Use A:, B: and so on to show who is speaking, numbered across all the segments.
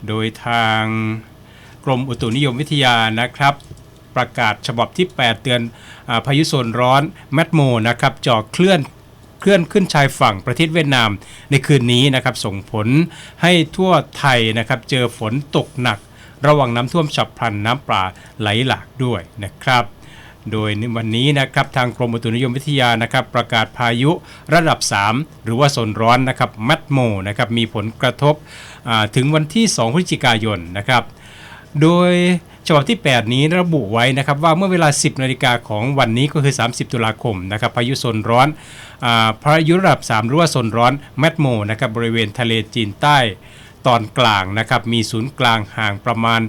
A: โดยทางกรมอุตุนิยมวิทยานะครับประกาศฉบับที่ 8 เตือนพายุโซนร้อนแมดโมนะครับจะเคลื่อนขึ้นชายฝั่งประเทศเวียดนามในคืนนี้นะครับส่งผลให้ทั่วไทยนะครับเจอฝนตกหนักระวังน้ำท่วมฉับพลันน้ำป่าไหลหลากด้วยนะครับโดยในวันนี้นะครับทางกรมอุตุนิยมวิทยานะครับประกาศพายุระดับ 3 หรือว่าโซนร้อนนะครับแมดโมนะครับมีผลกระทบถึงวันที่ 2 พฤศจิกายนนะครับโดยฉบับที่ 8 นี้ระบุไว้นะครับว่าเมื่อเวลา 10 นาฬิกาของวันนี้ก็คือ 30 ตุลาคมนะครับพายุโซนร้อนพายุระดับ 3 หรือว่าโซนร้อนแมดโมนะครับบริเวณทะเลจีนใต้ตอนกลางนะครับมีศูนย์กลางห่างประมาณ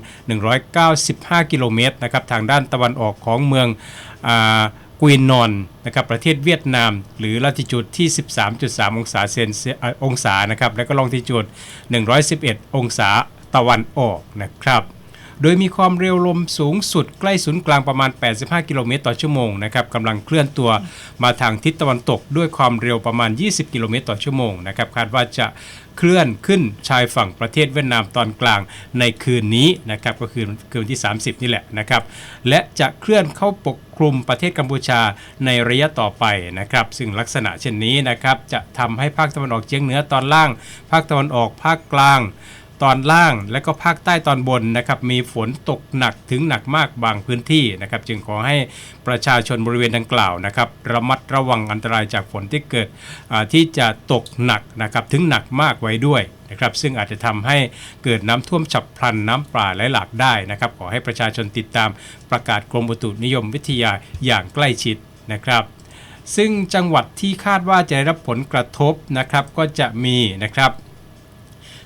A: 195 กิโลเมตรนะครับทางด้านตะวันออกของเมืองกวีนนอนนะครับประเทศเวียดนามหรือลัติจูดที่ 13.3 องศานะครับและก็ลองติจูด111 องศาตะวันออกนะครับโดยมีความเร็วลมสูงสุดใกล้ศูนย์กลางประมาณ85 กิโลเมตรต่อชั่วโมงนะครับกำลังเคลื่อนตัวมาทางทิศตะวันตกด้วยความเร็วประมาณ20 กิโลเมตรต่อชั่วโมงนะครับคาดว่าจะเคลื่อนขึ้นชายฝั่งประเทศเวียดนามตอนกลางในคืนนี้นะครับก็คือคืนที่ 30 นี่แหละนะครับและจะเคลื่อนเข้าปกคลุมประเทศกัมพูชาในระยะต่อไปนะครับซึ่งลักษณะเช่นนี้นะครับจะทำให้ภาคตะวันออกเฉียงเหนือตอนล่างภาคตะวันออกภาคกลางตอนล่างและก็ภาคใต้ตอนบนนะครับมีฝนตกหนักถึงหนักมากบางพื้นที่นะครับจึงขอให้ประชาชนบริเวณดังกล่าวนะครับระมัดระวังอันตรายจากฝนที่เกิดที่จะตกหนักนะครับถึงหนักมากไว้ด้วยนะครับซึ่งอาจจะทำให้เกิดน้ำท่วมฉับพลันน้ำป่าไหลหลากได้นะครับขอให้ประชาชนติดตามประกาศกรมอุตุนิยมวิทยาอย่างใกล้ชิดนะครับซึ่งจังหวัดที่คาดว่าจะได้รับผลกระทบนะครับก็จะมีนะครับ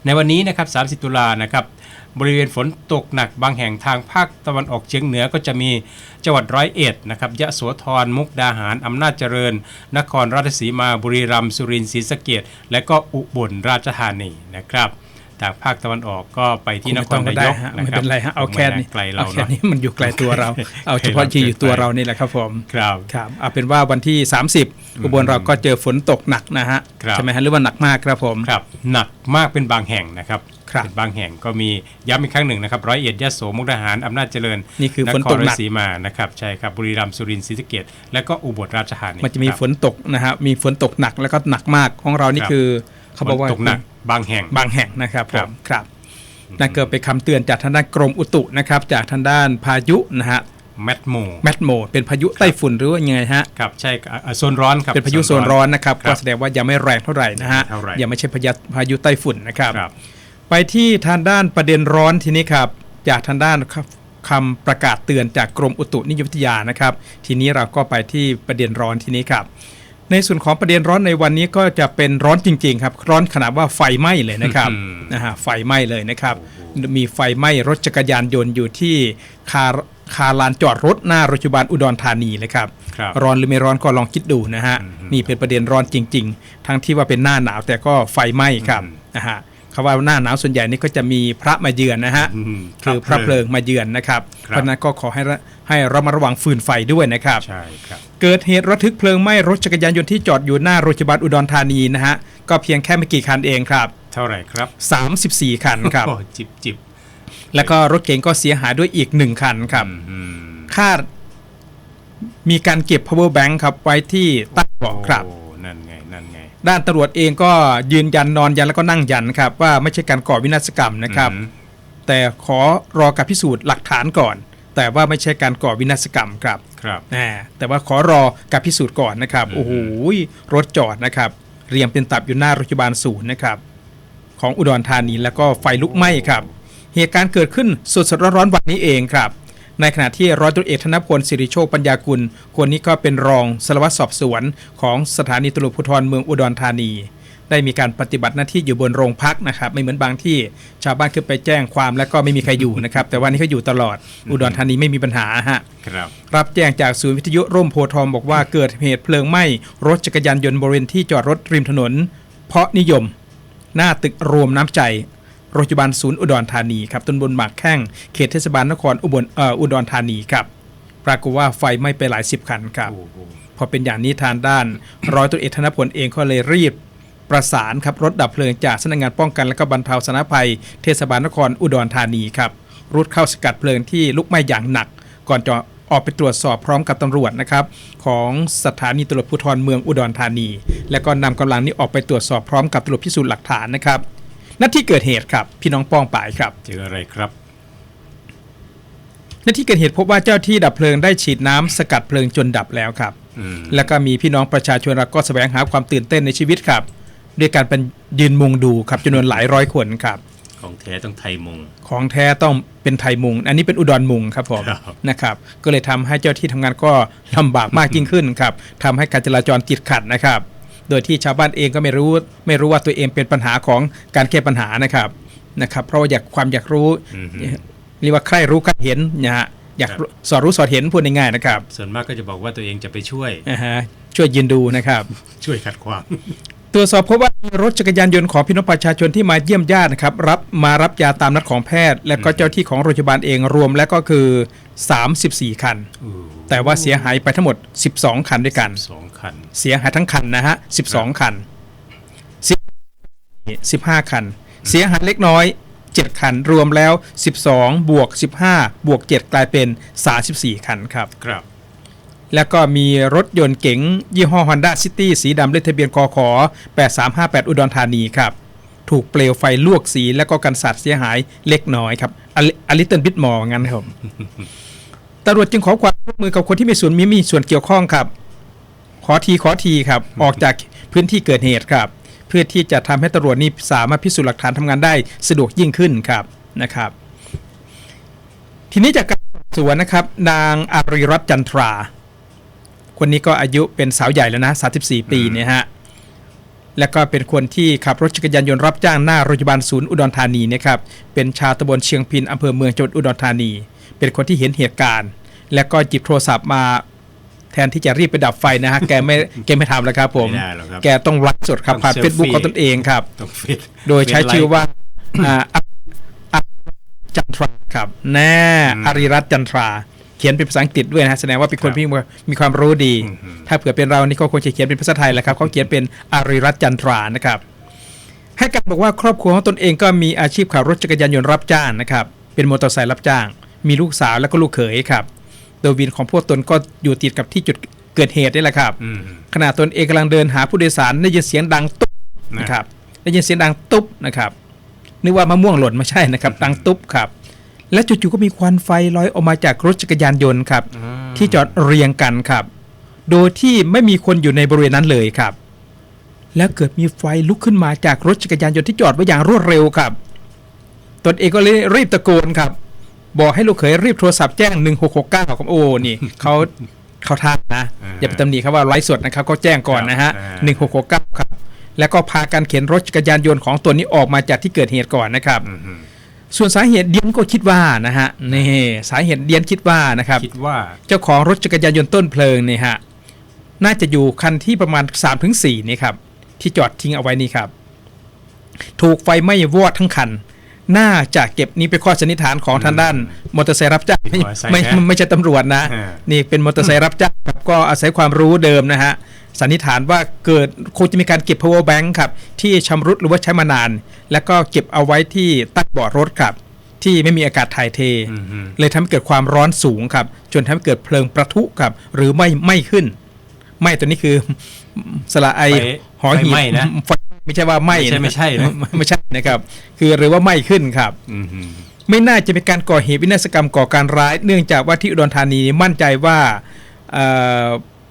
A: ในวันนี้นะครับ30 ตุลานะครับบริเวณฝนตกหนักบางแห่งทางภาคตะวันออกเฉียงเหนือก็จะมีจังหวัด101นะครับยะโสธรมุกดาหารอำนาจเจริญนครราชสีมาบุรีรัมย์สุรินทร์ศรีสะเกษและก็อุบลราชธานีนะครับทางภาคตะวันออกก็ไปที่นครนายก
B: ไม่เป็นไรฮะเอาแค่นี้
A: ไกลเรา
B: แค่นี้มันอยู่ไกลตัวเราเอาเฉพาะที่อยู่ตัวเรานี่แหละครับผม
A: ครับ
B: เอาเป็นว่าวันที่30อุบลเราก็เจอฝนตกหนักนะฮะใช่ไหมฮะหรือว่าหนักมากครับผม
A: ครับหนักมากเป็นบางแห่งนะครับเป็นบางแห่งก็มีย้ำอีกครั้งหนึ่งนะครับ101ยะโสมุกดาหารอำนาจเจริญ
B: นี่คือฝนตกหนัก
A: นครราชสีมานะครับใช่ครับบุรีรัมย์สุรินทร์ศรีสะเกษและก็อุบลราชธานี
B: มันจะมีฝนตกนะฮะมีฝนตกหนักแล้วก็หนักมากของเรานี่คือเขาบอกว่า
A: ตกหนักบางแห่ง
B: นะครับผมครับนั่นเกิดเป็นคำเตือนจากทางด้านกรมอุตุนะครับจากทางด้านพายุนะฮะ
A: แมดโม
B: เป็นพายุไต้ฝุ่นหรือว่ายังไงฮะ
A: ครับใช่โซนร้อนครับ
B: เป็นพายุโซนร้อนนะครับก็แสดงว่ายังไม่แรงเท่าไหร่นะฮะยังไม่ใช่พายุไต้ฝุ่นนะครับไปที่ทางด้านประเด็นร้อนทีนี้ครับจากทางด้านคำประกาศเตือนจากกรมอุตุนิยมวิทยานะครับทีนี้เราก็ไปที่ประเด็นร้อนทีนี้ครับในส่วนของประเด็นร้อนในวันนี้ก็จะเป็นร้อนจริงๆครับร้อนขนาดว่าไฟไหม้เลยนะครับไฟไหม้เลยนะครับมีไฟไหม้รถจักรยานยนต์อยู่ที่คาลานจอดรถหน้าโรงพยาบาลอุดรธานีเลยครับร้อนหรือไม่ร้อนก็ลองคิดดูนะฮะนี่เป็นประเด็นร้อนจริงๆทั้งที่ว่าเป็นหน้าหนาวแต่ก็ไฟไหม้ครับนะฮะคำว่าหน้าหนาวส่วนใหญ่นี่ก็จะมีพระมาเยือนนะฮะคือพระเพลิงมาเยือนนะครับเพราะนั้นก็ขอให้ระมัดระวังฟืนไฟด้วยนะครับ
A: ใช่ครับ
B: เกิดเหตุระทึกเพลิงไหม้รถจักรยานยนต์ที่จอดอยู่หน้าโรงพยาบาลอุดรธานีนะฮะก็เพียงแค่ไม่กี่คันเองครับ
A: เท่าไหร่ครับ
B: 34คันครับ
A: จิบ
B: แล้วก็รถเก๋งก็เสียหายด้วยอีก1คันครับคาดมีการเก็บ power bank ครับไว้ที่ใต้เบาะครับ
A: นั่นไง
B: ด้านตำรวจเองก็ยืนยันนอนยันแล้วก็นั่งยันครับว่าไม่ใช่การก่อวินาศกรรมนะครับแต่ขอรอการพิสูจน์หลักฐานก่อนแต่ว่าไม่ใช่การก่อวินาศกรรมครับแต่ว่าขอรอการพิสูจน์ก่อนนะครับโอ้โหรถจอดนะครับเรียงเป็นตับอยู่หน้าโรงพยาบาลศูนย์นะครับของอุดรธานีแล้วก็ไฟลุกไหม้ครับเหตุการณ์เกิดขึ้นสดร้อนๆวันนี้เองครับในขณะที่ร้อยตำรวจเอกธนพลสิริโชคปัญญากุลคนนี้ก็เป็นรองสารวัตรสอบสวนของสถานีตำรวจภูธรเมืองอุดรธานีได้มีการปฏิบัติหน้าที่อยู่บนโรงพักนะครับไม่เหมือนบางที่ชาวบ้านขึ้นไปแจ้งความแล้วก็ไม่มีใครอยู่นะครับแต่ว่านี่เขาอยู่ตลอดอุดรธานีไม่มีปัญหาฮะรับแจ้งจากศูนย์วิทยุร่มโพธิ์ทองบอกว่าเกิดเหตุเพลิงไหม้รถจักรยานยนต์บริเวณที่จอดรถริมถนนเพาะนิยมหน้าตึกรวมน้ำใจโรงพยาบาลศูนย์อุดรธานีครับตำบลหมากแข้งเขตเทศบาลนครอุดรธานีครับปรากฏว่าไฟไหม้ไปหลาย10คันครับพอเป็นอย่างนี้ทางด้านร้อยตำรวจเอกธนพลเองก็เลยรีบ ประสานครับรถดับเพลิงจากสำนักงานป้องกันและก็บรรเทาสาธารณภัยเทศบาลนครอุดรธานีครับรุดเข้าสกัดเพลิงที่ลุกไหม้อย่างหนักก่อนจะออกไปตรวจสอบพร้อมกับตำรวจนะครับของสถานีตำรวจภูธรเมืองอุดรธานีและก็นำกำลังนี้ออกไปตรวจสอบพร้อมกับตำรวจพิสูจน์หลักฐานนะครับณที่เกิดเหตุครับพี่น้องป้องป่ายครับ
A: เจออะไรครับ
B: ณที่เกิดเหตุพบว่าเจ้าที่ดับเพลิงได้ฉีดน้ำสกัดเพลิงจนดับแล้วครับแล้วก็มีพี่น้องประชาชนก็แสวงหาความตื่นเต้นในชีวิตครับด้วยการเป็นยืนมุงดูครับจำนวนหลายร้อยคนครับ
A: ของแท้ต้องไทยมุง
B: ของแท้ต้องเป็นไทยมุงอันนี้เป็นอุดรมุงครับผมนะครับก็เลยทำให้เจ้าที่ทำงานก็ลำบากมากยิ่งขึ้นครับทำให้การจราจรติดขัดนะครับโดยที่ชาวบ้านเองก็ไม่รู้ว่าตัวเองเป็นปัญหาของการแก้ปัญหานะครับเพราะว่าอยากรู้เรียกว่าใครรู้ใครเห็นนะฮะอยากสอดรู้สอดเห็นพูดง่ายๆนะครับ
A: ส่วนมากก็จะบอกว่าตัวเองจะไปช่วย
B: ช่วยยืนดูนะครับ
A: ช่วยขัดขวาง
B: ตรวจสอบพบว่ารถจักรยานยนต์ของพี่น้องประชาชนที่มาเยี่ยมญาตินะครับรับยาตามนัดของแพทย์และก็เจ้าที่ของโรงพยาบาลเองรวมแล้วก็คือ34คันแต่ว่าเสียหายไปทั้งหมด12คันด้วยกัน
A: 12คัน
B: เสียหายทั้งคันนะฮะ12คัน15คันเสียหายเล็กน้อย7คันรวมแล้ว12บวก15บวก7กลายเป็น34คันครับแล้วก็มีรถยนต์เก๋งยี่ห้อ Honda City สีดำเลขทะเบียนกข8358อุดรธานีครับถูกเปลวไฟลวกสีและก็กันสาดเสียหายเล็กน้อยครับอลิตเติ้ลบิทมอร์งั้นครับตำรวจจึงขอความร่วมมือกับคนที่มีส่วนเกี่ยวข้องครับขอทีครับออกจากพื้นที่เกิดเหตุครับเพื่อที่จะทำให้ตำรวจนี้สามารถพิสูจน์หลักฐานทำงานได้สะดวกยิ่งขึ้นครับนะครับทีนี้จากการสอบสวนนะครับนางอารีรัตน์จันทราคนนี้ก็อายุเป็นสาวใหญ่แล้วนะ34ปีเนี่ยฮะแล้วก็เป็นคนที่ขับรถจักรยานยนต์รับจ้างหน้าโรงพยาบาลศูนย์อุดรธานีนะครับเป็นชาวตำบลเชียงพินอำเภอเมืองจังหวัดอุดรธานีเป็นคนที่เห็นเหตุการณ์และก็จิบโทรศัพท์มาแทนที่จะรีบไปดับไฟนะฮะแกไม่ทำแล้วครับผมแกต้องไลฟ์สดครับผ่าน Facebook ของตนเองครับโดยใช้ชื่อว่าจันทราครับแน่อารีรัตน์จันทราเขียนเป็นภาษาอังกฤษด้วยนะแสดงว่าเป็นคนที่มีความรู้ดีถ้าเผื่อเป็นเรานี่ก็ควรจะเขียนเป็นภาษาไทยแหละครับเขาเขียนเป็นอารีรัตน์จันทรานะครับให้การบอกว่าครอบครัวของตนเองก็มีอาชีพขับรถจักรยานยนต์รับจ้างนะครับเป็นมอเตอร์ไซค์รับจ้างมีลูกสาวและก็ลูกเขยครับโดยวินของพวกตนก็อยู่ติดกับที่จุดเกิดเหตุนี่แหละครับขณะตนเองกำลังเดินหาผู้โดยสารได้ยินเสียงดังตุ๊บนะครับได้ยินเสียงดังตุ๊บนะครับนึกว่ามะม่วงหล่นไม่ใช่นะครับดังตุ๊บครับและจู่ๆก็มีควันไฟลอยออกมาจากรถจักรยานยนต์ครับที่จอดเรียงกันครับโดยที่ไม่มีคนอยู่ในบริเวณนั้นเลยครับแล้วเกิดมีไฟลุกขึ้นมาจากรถจักรยานยนต์ที่จอดไว้อย่างรวดเร็วครับตนเองก็เลยรีบตะโกนครับบอกให้ลูกเขยรีบโทรศัพท์แจ้ง1669ครับโอ้นี่เขาท่านะอย่าไปตำหนิครับว่าไลฟ์สดนะครับก็แจ้งก่อนนะฮะ1669ครับแล้วก็พากันเข็นรถจักรยานยนต์ของตัวนี้ออกมาจากที่เกิดเหตุก่อนนะครับส่วนสาเหตุเดียนก็คิดว่านะฮะนี่สาเหตุเดียนคิดว่านะครับ
A: คิดว่า
B: เจ้าของรถจักรยานยนต์ต้นเพลิงเนี่ยฮะน่าจะอยู่คันที่ประมาณ 3-4 นี่ครับที่จอดทิ้งเอาไว้นี่ครับถูกไฟไหม้วอดทั้งคันน่าจะเก็บนี้เป็นข้อสันนิษฐานของทางด้านมอเตอร์ไซค์รับจ้างไม่ใช่ตำรวจนะนี่เป็นมอเตอร์ไซค์รับจ้างครับก็อาศัยความรู้เดิมนะฮะสันนิษฐานว่าเกิดคงจะมีการเก็บ power bank ครับที่ชำรุดหรือว่าใช้มานานแล้วก็เก็บเอาไว้ที่ใต้เบาะรถครับที่ไม่มีอากาศถ่ายเทเลยทำให้เกิดความร้อนสูงครับจนทำให้เกิดเพลิงประทุครับหรือไม่ขึ้นไหม้ตัวนี้คือสระไอหอหีบนะไม่ใช่ว่าไหม้
A: ไม่ใช่นะ
B: ไม่ใช่นะครับคือหรือว่าไหม้ขึ้นครับไม่น่าจะเป็นการก่อเหตุวินาศกรรมก่อการร้ายเนื่องจากว่าที่อุดรธานีมั่นใจว่า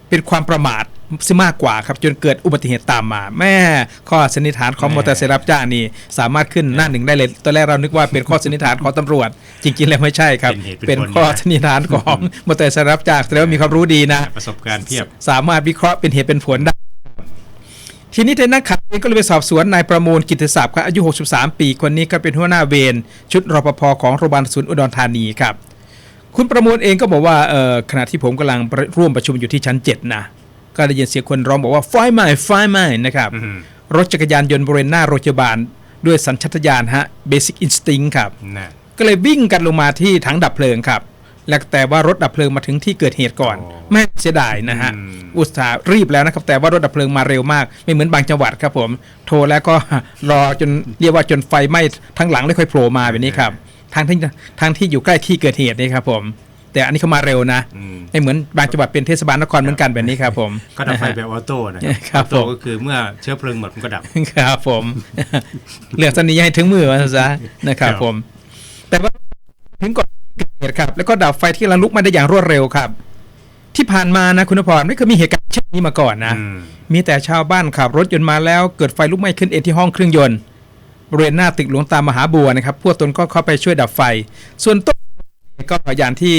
B: เป็นความประมาทซึ่งมากกว่าครับจนเกิดอุบัติเหตุตามมาแม่ข้อสันนิษฐานของมอเตอร์ไซค์รับจ้างนี่สามารถขึ้นหน้าหนึ่งได้เลยตอนแรกเรานึกว่าเป็นข้อสันนิษฐานของตำรวจจริงๆแล้วไม่ใช่ครับเป็นข้อสันนิษฐานของมอเตอร์ไซค์รับจ้างแสดงว่ามีความรู้ดีนะ
A: ประสบการณ์เพียบ
B: สามารถวิเคราะห์เป็นเหตุเป็นผลได้ทีนี้ทางนักข่าวเองก็เลยไปสอบสวนนายประมูลกิตติศัพท์ครับอายุ63ปีคนนี้ก็เป็นหัวหน้าเวรชุดรปภของโรงพยาบาลศูนย์อุดรธานีครับคุณประมูลเองก็บอกว่าขณะที่ผมกำลังร่วมประชุมอยู่ที่ชั้น7นะก็ได้ยินเสียงคนร้องบอกว่าไฟไหม้นะครับรถจักรยานยนต์บริเวณหน้าโรงพยาบาลด้วยสัญชาตญาณฮะ Basic Instinct ครับก็เลยวิ่งกันลงมาที่ถังดับเพลิงครับ แล้วแต่ว่ารถดับเพลิงมาถึงที่เกิดเหตุก่อน
A: โอ้
B: ไม่เสียดายนะฮะ
A: อืม
B: อุตส่าห์รีบแล้วนะครับแต่ว่ารถดับเพลิงมาเร็วมากไม่เหมือนบางจังหวัดครับผมโทรแล้วก็ รอจนเรียกว่าจนไฟไหม้ทั้งหลังแล้วค่อยโผล่มาแบบนี้ครับทางที่อยู่ใกล้ที่เกิดเหตุนี่ครับผมแต่อันนี้เขามาเร็วนะ
A: อืม
B: ไม่เหมือนบางจังหวัดเป็นเทศบาลนครเหมือนกันแบบนี้ครับผม
A: ก็ดับไฟ
B: นะ
A: แบ
B: ฮะ
A: บออโต้นะครับ
B: ครับ
A: ออโต้
B: ผม
A: ก็คือเมื่อเชื้อเพลิงหมดมันก็ดับ
B: ครับผม เรื่องสันนี้ให้ถึงมือมาซะนะครับ
A: ครับ
B: ผม แต่ว่าถึงก่อนเกิดเหตุครับ แล้วก็ดับไฟที่กำลังลุกมาได้อย่างรวดเร็วครับ ที่ผ่านมานะคุณพรไม่เคยมีเหตุการณ์เช่นนี้มาก่อนนะ
A: อืม
B: มีแต่ชาวบ้านขับรถยนต์มาแล้วเกิดไฟลุกไหม้ขึ้นเองที่ห้องเครื่องยนต์บริเวณหน้าตึกหลวงตามหาบัวนะครับพวกตนก็เข้าไปช่วยดับไฟ ส่วนต้นก็อย่างที่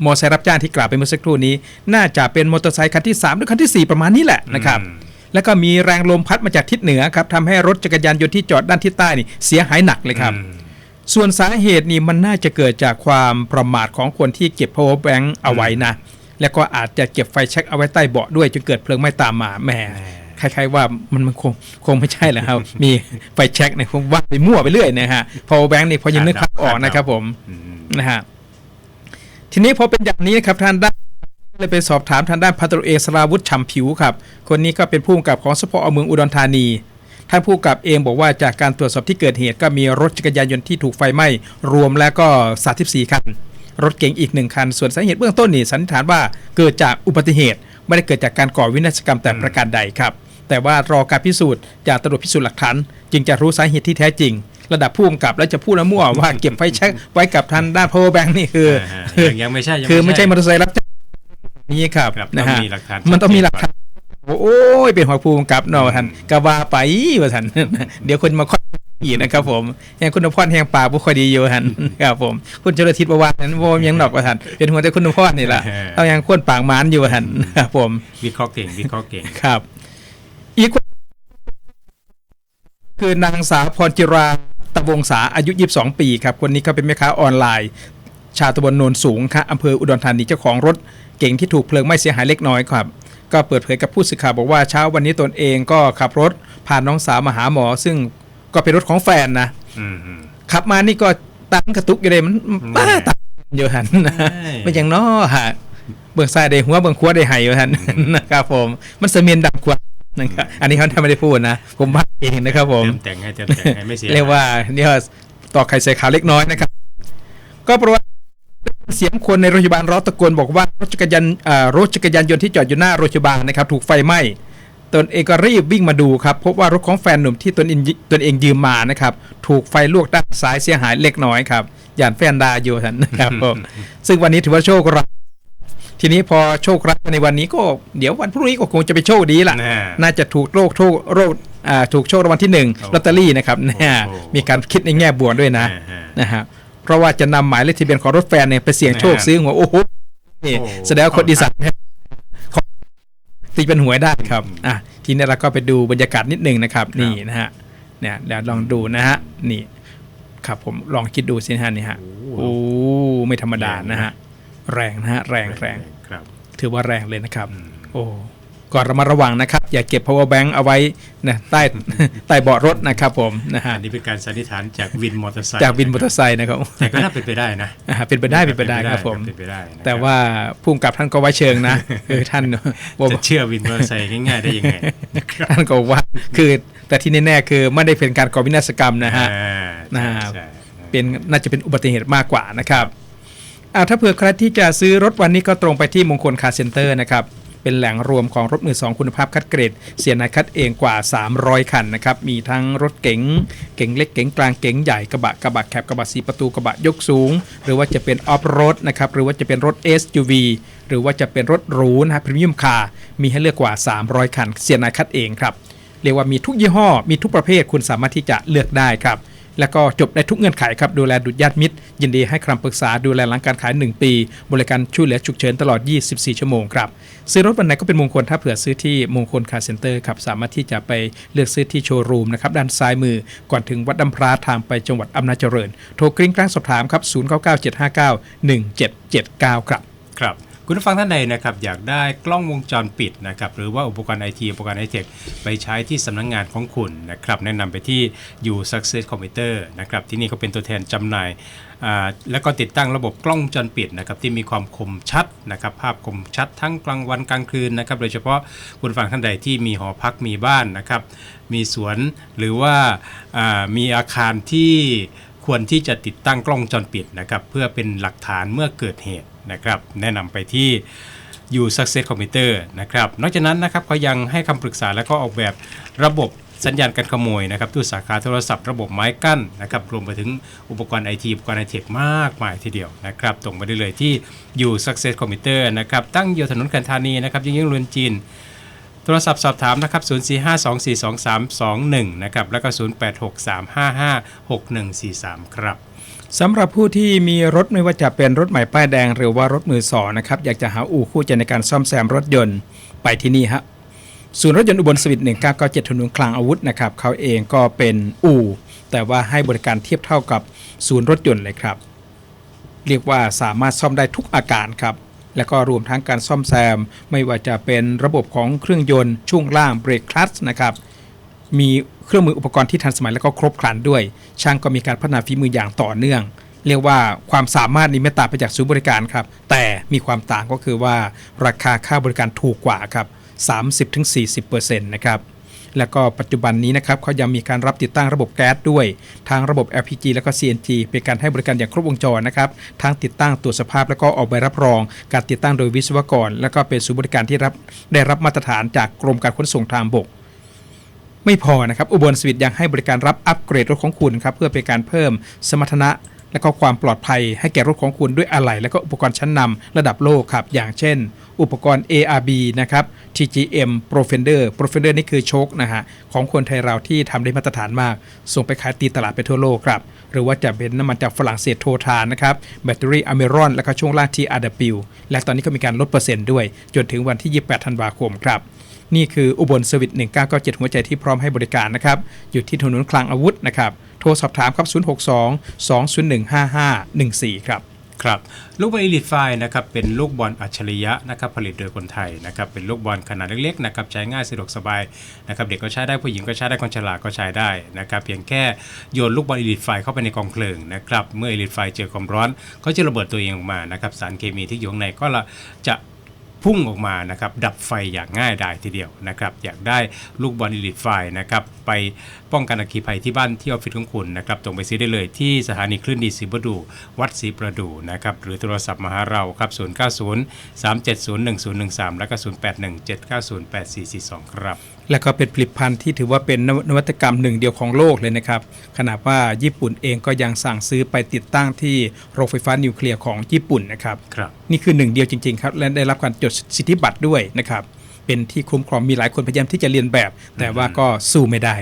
B: มอเตอร์ไซค์รับจ้างที่กล่าวไปเมื่อสักครู่นี้ น่าจะเป็นมอเตอร์ไซค์คันที่3หรือคันที่4ประมาณนี้แหละนะครับ
A: อืม
B: แล้วก็มีแรงลมพัดมาจากทิศเหนือครับทำให้รถจักรยานยนต์ที่จอดด้านทิศใต้นี่เสียหายหนักเลยครับ
A: อืม
B: ส่วนสาเหตุนี่มันน่าจะเกิดจากความประมาทของคนที่เก็บ power bank เอาไว้นะ แล้วก็อาจจะเก็บไฟแช็กเอาไว้ใต้เบาะด้วยจนเกิดเพลิงไหม้ตามมาแหมคล้ายๆว่ามันคงไม่ใช่แหละครับ มีไฟแช็กเนี่ยคงว่าไปมั่วไปเรื่อยนะฮะ power bank นี่พอยังนึกภาพออกนะครับผม
A: อืม
B: นะฮะทีนี้พอเป็นอย่างนี้นะครับท่านได้เลยไปสอบถามทางด้านพันตำรวจเอกสราวุฒิฉ่ำผิวครับคนนี้ก็เป็นผู้กำกับของสพเมืองอุดรธานีท่านผู้กำกับเองบอกว่าจากการตรวจสอบที่เกิดเหตุก็มีรถจักรยานยนต์ที่ถูกไฟไหม้รวมแล้วก็34คันรถเก๋งอีก1คันส่วนสาเหตุเบื้องต้นนี่สันนิษฐานว่าเกิดจากอุบัติเหตุไม่ได้เกิดจากการก่อวินาศกรรมแต่ประการใดครับแต่ว่ารอการพิสูจน์จากตำรวจพิสูจน์หลักฐานจึงจะรู้สาเหตุที่แท้จริง ระดับผู้กำกับแล้วจะพูดมั่วว่าเก็บไฟแช็กไว้กับทางด้าน power bank นี่คือ
A: ยังไม่ใช่ยัง
B: คือไม่ใช่มอเตอร์ไซค์รับจ้างนี่ครับ
A: ครับ
B: นะฮะ
A: ต้องมีหลักฐาน
B: มันต้องมีหลัก
A: ชัด
B: ฐานโอ้ยเป็นหัวภูมิกับเนาะท่านกะว่าไปว่าท่าน เดี๋ยวคนมาค่อยอีกนะครับผมอย่างคุณนพรแห่งป่าบุคคลดีอยู่ท่าน ครับผมคุณจรทิศประวัตินั้นโวมยังหนอกว่าท่านเป็นหัวแต่คุณนพรนี่แหละเอายังควนปากหมานอยู่ว่าท่านครับผม
A: วิเคราะห์เก่งวิเคราะห์เก่ง
B: ครับ อีกคนคือนางสาวพรจิราตะวงศาอายุ22ปีครับคนนี้ก็เป็นแม่ค้าออนไลน์ ชาวตำบลโนนสูงครับอำเภออุดรธานีเจ้าของรถเก๋งที่ถูกเพลิงไหม้เสียหายเล็กน้อยครับก็เปิดเผยกับผู้สื่อข่าวบอกว่าเช้าวันนี้ตนเองก็ขับรถพาน้องสาวมาหาหมอ ซึ่งก็เป็นรถของแฟนนะ
A: อืมอืม
B: ขับมานี่ก็ตั้งกระตุกอยู่เลยมันป้าตังอยู่หันนะ
A: ใช่
B: ไม่อย่างน้อฮะเบื้องซ้ายได้หัวเบื้องขวาได้ไหอยู่หัน นะครับผมมันเสมียนดำกว่านะครับอันนี้เขาทำไม่ได้พูดนะผมว่าเองนะครับผม
A: เติมแต่งให้ไม่เสีย
B: เรียกว่าเนี่ยต่อไข่ใส่ขาวเล็กน้อยนะครับ ก็เพราะว่าเสียงคนในโรงพยาบาลร้องตะโกนบอกว่ารถจักรยานยนต์ที่จอดอยู่หน้าโรงพยาบาลนะครับถูกไฟไหม้ตนเองก็รีบวิ่งมาดูครับพบว่ารถของแฟนหนุ่มที่ตนเองยืมมานะครับถูกไฟลวกด้านซ้ายเสียหายเล็กน้อยครับอย่างแฟนดาอยู่ท่านนะครับผมซึ่งวันนี้ถือว่าโชคร้ายทีนี้พอโชคร้ายในวันนี้ก็เดี๋ยววันพรุ่งนี้ก็คงจะไปโชคดีล่ะ น่าจะถูกถูกโชครางวัลที่1ลอตเตอรี่นะครับเนี่ยมีการคิดในแง่บวกด้วยนะนะฮะเพราะว่าจะนำหมายเลขทะเบียนของรถแฟนเนี่ยไปเสี่ยงโชคซื้อหัวโอ้โหนี่แสดงว่าคนอีสานตีเป็นหวยได้ครับทีนี้เราก็ไปดูบรรยากาศนิดหนึ่งนะครับนี่นะฮะเนี่ยเดี๋ยวลองดูนะฮะนี่ครับผมลองคิดดูสิฮะนี่ฮะโอ้ไม่ธรรมดานะฮะแรงนะฮะแรง
A: ครับ
B: ถือว่าแรงเลยนะครับโอ้ก่อนระมัดระวังนะครับอย่าเก็บ power bank เอาไว้นะใต้เบาะรถนะครับผมนะฮะ
A: อันนี้เป็นการสันนิษฐานจากวินมอเตอร์ไซค์
B: จากวินมอเตอร์ไซค์นะครับ
A: แต่ก็น่าเป็นไปได้นะ
B: เป็นไปได้ครับผม
A: เป็นไปได้นะครับ
B: แต่ว่าภูมิกับท่านก็ไว้เชิงนะคือท่านบอก
A: จะเชื่อวินมอเตอร์ไซค์ง่ายๆได้ยังไง
B: ท่านก็บอกว่าคือแต่ที่แน่ๆคือไม่ได้เป็นการก่อวินาศกรรมนะฮะ
A: ใช่
B: นะครับ
A: ใช่
B: เป็นน่าจะเป็นอุบัติเหตุมากกว่านะครับถ้าเผื่อใครที่จะซื้อรถวันนี้ก็ตรงไปที่มงคลคาร์เซ็นเตอร์นะครับเป็นแหล่งรวมของรถมือสองคุณภาพคัดเกรดเสียนายคัดเองกว่า300คันนะครับมีทั้งรถเก๋งเล็กเก๋งกลางเก๋งใหญ่กระบะแคบกระบะ4ประตูกระบะยกสูงหรือว่าจะเป็นออฟโรดนะครับหรือว่าจะเป็นรถ SUV หรือว่าจะเป็นรถหรูนะพรีเมียมคาร์มีให้เลือกกว่า300คันเสียนายคัดเองครับเรียกว่ามีทุกยี่ห้อมีทุกประเภทคุณสามารถที่จะเลือกได้ครับแล้วก็จบได้ทุกเงื่อนไขครับดูแลดุจญาติมิตรยินดีให้คำปรึกษาดูแลหลังการขาย1ปีบริการช่วยเหลือฉุกเฉินตลอด24ชั่วโมงครับซื้อรถวันไหนก็เป็นมงคลถ้าเผื่อซื้อที่มงคลคาร์เซ็นเตอร์ครับสามารถที่จะไปเลือกซื้อที่โชว์รูมนะครับด้านซ้ายมือก่อนถึงวัดดำพร้าทางไปจังหวัดอำนาจเจริญโทรกริ้งกลางสอบถามครับ0997591779ครับ
A: ครับ คุณผู้ฟังท่านใดนะครับอยากได้กล้องวงจรปิดนะครับหรือว่าอุปกรณ์ไอทีอุปกรณ์ไอเทคไปใช้ที่สำนักงานของคุณนะครับแนะนำไปที่ You Success Computer นะครับที่นี่เขาเป็นตัวแทนจำหน่ายแล้วก็ติดตั้งระบบกล้องวงจรปิดนะครับที่มีความคมชัดนะครับภาพคมชัดทั้งกลางวันกลางคืนนะครับโดยเฉพาะคุณผู้ฟังท่านใดที่มีหอพักมีบ้านนะครับมีสวนหรือว่ามีอาคารที่ควรที่จะติดตั้งกล้องวงจรปิดนะครับเพื่อเป็นหลักฐานเมื่อเกิดเหตุนะครับแนะนำไปที่ You Success Computer นะครับนอกจากนั้นนะครับเขายังให้คำปรึกษาและก็ออกแบบระบบสัญญาณการขโมยนะครับตู้สาขาโทรศัพท์ระบบไม้กั้นนะครับรวมไปถึงอุปกรณ์ไอทีอุปกรณ์ไอเทคมากมายทีเดียวนะครับตรงไปได้เลยที่ You Success Computer นะครับตั้งอยู่ถนนกันธานีนะครับยิ่งเรือนจีนโทรศัพท์สอบถามนะครับ0452422321นะครับแล้วก็0863556143ครับ
B: สำหรับผู้ที่มีรถไม่ว่าจะเป็นรถใหม่ป้ายแดงหรือว่ารถมือสองนะครับอยากจะหาอู่คู่ใจในการซ่อมแซมรถยนต์ไปที่นี่ฮะศูนย์รถยนต์อุบลสวิท1997ถนนคลังอาวุธนะครับเขาเองก็เป็นอู่แต่ว่าให้บริการเทียบเท่ากับศูนย์รถยนต์เลยครับเรียกว่าสามารถซ่อมได้ทุกอาการครับแล้วก็รวมทั้งการซ่อมแซมไม่ว่าจะเป็นระบบของเครื่องยนต์ช่วงล่างเบรกคลัตช์นะครับมีเครื่องมืออุปกรณ์ที่ทันสมัยแล้วก็ครบครันด้วยช่างก็มีการพัฒนาฝีมืออย่างต่อเนื่องเรียกว่าความสามารถนี้ไม่ต่างไปจากศูนย์บริการครับแต่มีความต่างก็คือว่าราคาค่าบริการถูกกว่าครับ 30-40% นะครับแล้วก็ปัจจุบันนี้นะครับเขายังมีการรับติดตั้งระบบแก๊สด้วยทางระบบ LPG แล้วก็ CNG เป็นการให้บริการอย่างครบวงจรนะครับทั้งติดตั้งตรวจสภาพแล้วก็ออกใบรับรองการติดตั้งโดยวิศวกรแล้วก็เป็นศูนย์บริการที่ได้รับมาตรฐานจากกรมการขนส่งทางบกไม่พอนะครับอุบลสวิทยังให้บริการรับอัปเกรดรถของคุณครับเพื่อเป็นการเพิ่มสมรรถนะและก็ความปลอดภัยให้แก่รถของคุณด้วยอะไหล่และก็อุปกรณ์ชั้นนำระดับโลกครับอย่างเช่นอุปกรณ์ ARB นะครับ TGM Profender นี่คือโชคนะฮะของคนไทยเราที่ทำได้มาตรฐานมากส่งไปขายตีตลาดไปทั่วโลกครับหรือว่าจะเป็นน้ำมันจากฝรั่งเศสโททานนะครับแบตเตอรี่อเมรอนและก็ช่วงล่าง TRW และตอนนี้ก็มีการลดเปอร์เซ็นต์ด้วยจนถึงวันที่28ธันวาคมครับนี่คืออุบลเซอร์วิส1997หัวใจที่พร้อมให้บริการนะครับอยู่ที่ถนนคลังอาวุธนะครับโทรสอบถามครับ062-201-5514ครับ
A: ครับลูกบอลอีลิทไฟนะครับเป็นลูกบอลอัจฉริยะนะครับผลิตโดยคนไทยนะครับเป็นลูกบอลขนาดเล็กๆนะครับใช้ง่ายสะดวกสบายนะครับเด็กก็ใช้ได้ผู้หญิงก็ใช้ได้คนฉลาดก็ใช้ได้นะครับเพียงแค่โยนลูกบอลอีลิทไฟเข้าไปในกองเพลิงนะครับเมื่ออีลิทไฟเจอความร้อนก็จะระเบิดตัวเองออกมานะครับสารเคมีที่อยู่ข้างในก็จะพุ่งออกมานะครับดับไฟอย่างง่ายดายทีเดียวนะครับอยากได้ลูกบอลอีลิทไฟนะครับไปป้องกันอัคคีภัยที่บ้านที่ออฟฟิศของคุณนะครับตรงไปซื้อได้เลยที่สถานีคลื่นดีศรีประดู่วัดศรีประดู่นะครับหรือโทรศัพท์มาหาเราครับ0903701013แล้วก็0817908442ครับ
B: และก็เป็นผลิตภัณฑ์ที่ถือว่าเป็นนวัตกรรมหนึ่งเดียวของโลกเลยนะครับขณะว่าญี่ปุ่นเองก็ยังสั่งซื้อไปติดตั้งที่โรงไฟฟ้านิวเคลียร์ของญี่ปุ่นนะครับนี่คือหนึ่งเดียวจริงๆครับและได้รับการจดสิทธิบัตรด้วยนะครับเป็นที่คุ้มครองมีหลายคนพยายามที่จะเรียนแบบแต่ว่าก็สู้ไม่ได้